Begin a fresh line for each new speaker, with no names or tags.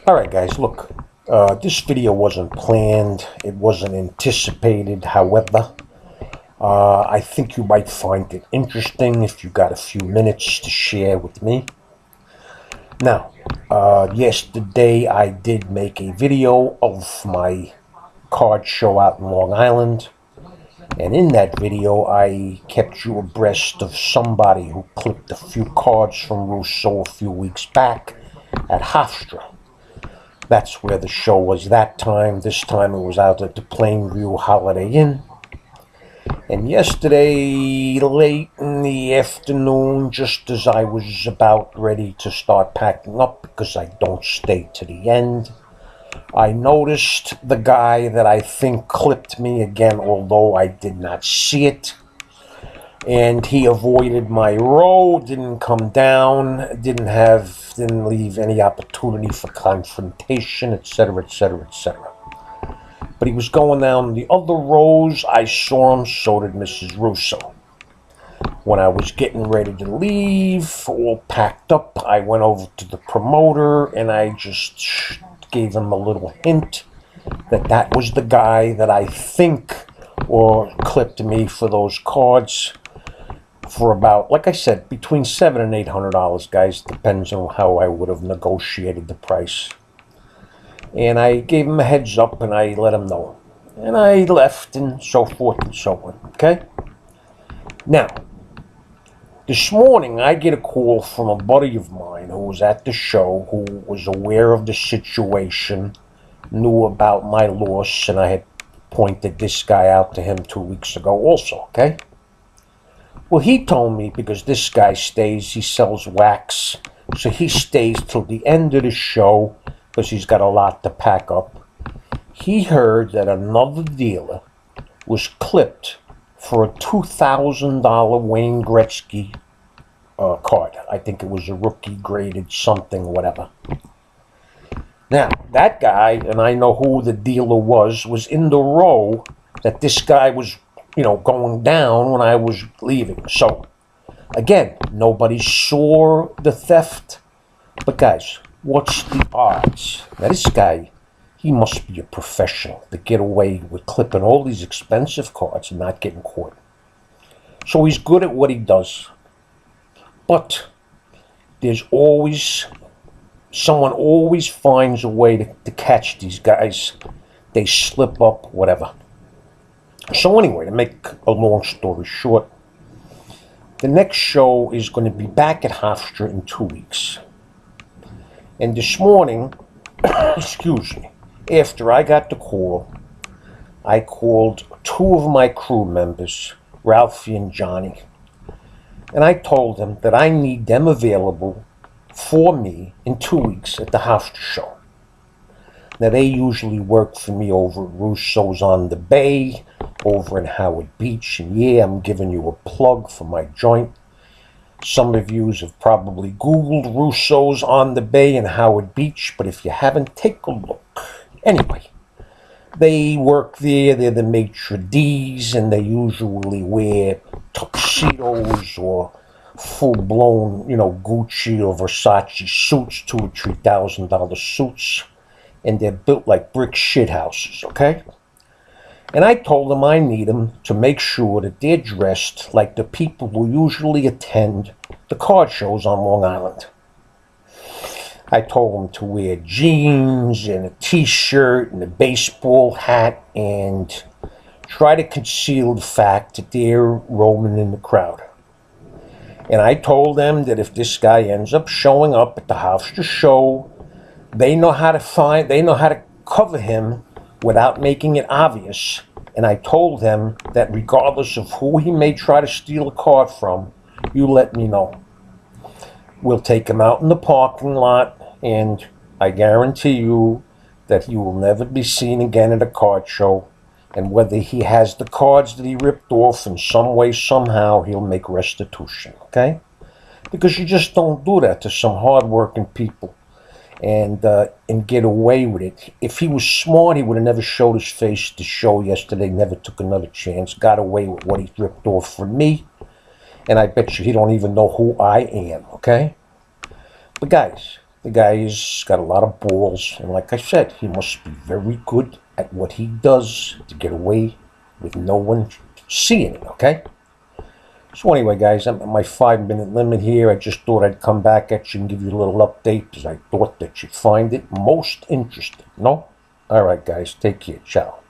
Alright guys, look, this video wasn't planned, it wasn't anticipated, however, I think you might find it interesting if you got a few minutes to share with me. Now, yesterday I did make a video of my card show out in Long Island, and in that video I kept you abreast of somebody who clipped a few cards from Russo a few weeks back at Hofstra. That's where the show was that time. This time it was out at the Plainview Holiday Inn. And yesterday, late in the afternoon, just as I was about ready to start packing up because I don't stay to the end, I noticed the guy that I think clipped me again, although I did not see it. And he avoided my row, didn't come down, didn't leave any opportunity for confrontation, etc., etc., etc. But he was going down the other rows. I saw him, so did Mrs. Russo. When I was getting ready to leave, all packed up, I went over to the promoter and I just gave him a little hint that that was the guy that I think or clipped me for those cards for about, like I said, between $700 and $800, guys. Depends on how I would have negotiated the price. And I gave him a heads up and I let him know. And I left and so forth and so on, okay? Now, this morning I get a call from a buddy of mine who was at the show, who was aware of the situation, knew about my loss, and I had pointed this guy out to him 2 weeks ago also, okay? Well, he told me, because this guy stays, he sells wax, so he stays till the end of the show because he's got a lot to pack up. He heard that another dealer was clipped for a $2,000 Wayne Gretzky card. I think it was a rookie graded something, whatever. Now, that guy, and I know who the dealer was in the row that this guy was going down when I was leaving. So, again, nobody saw the theft. But guys, what's the odds? Now, this guy, he must be a professional to get away with clipping all these expensive cards and not getting caught. So he's good at what he does. But there's always, someone always finds a way to catch these guys. They slip up, whatever. So anyway, to make a long story short, the next show is going to be back at Hofstra in 2 weeks. And this morning, excuse me, after I got the call, I called two of my crew members, Ralphie and Johnny, and I told them that I need them available for me in 2 weeks at the Hofstra show. Now, they usually work for me over at Russo's on the Bay, over in Howard Beach, and yeah, I'm giving you a plug for my joint. Some of you have probably Googled Russo's on the Bay in Howard Beach, but if you haven't, take a look. Anyway, they work there, they're the maitre d's, and they usually wear tuxedos or full-blown, Gucci or Versace suits, $2,000 or $3,000 suits, and they're built like brick shithouses, okay? And I told them I need them to make sure that they're dressed like the people who usually attend the card shows on Long Island. I told them to wear jeans and a t-shirt and a baseball hat and try to conceal the fact that they're roaming in the crowd. And I told them that if this guy ends up showing up at the Hofstra show, they know how to cover him without making it obvious. And I told them that regardless of who he may try to steal a card from, you let me know. We'll take him out in the parking lot, and I guarantee you that he will never be seen again at a card show. And whether he has the cards that he ripped off in some way, somehow, he'll make restitution, okay? Because you just don't do that to some hard-working people and get away with it. If he was smart, he would have never showed his face at the show yesterday, never took another chance, got away with what he ripped off from me, and I bet you he don't even know who I am, okay? But guys, The guy's got a lot of balls, and like I said, he must be very good at what he does to get away with no one seeing it, okay? So anyway, guys, I'm at my 5-minute limit here. I just thought I'd come back at you and give you a little update because I thought that you'd find it most interesting, no? All right, guys, take care. Ciao.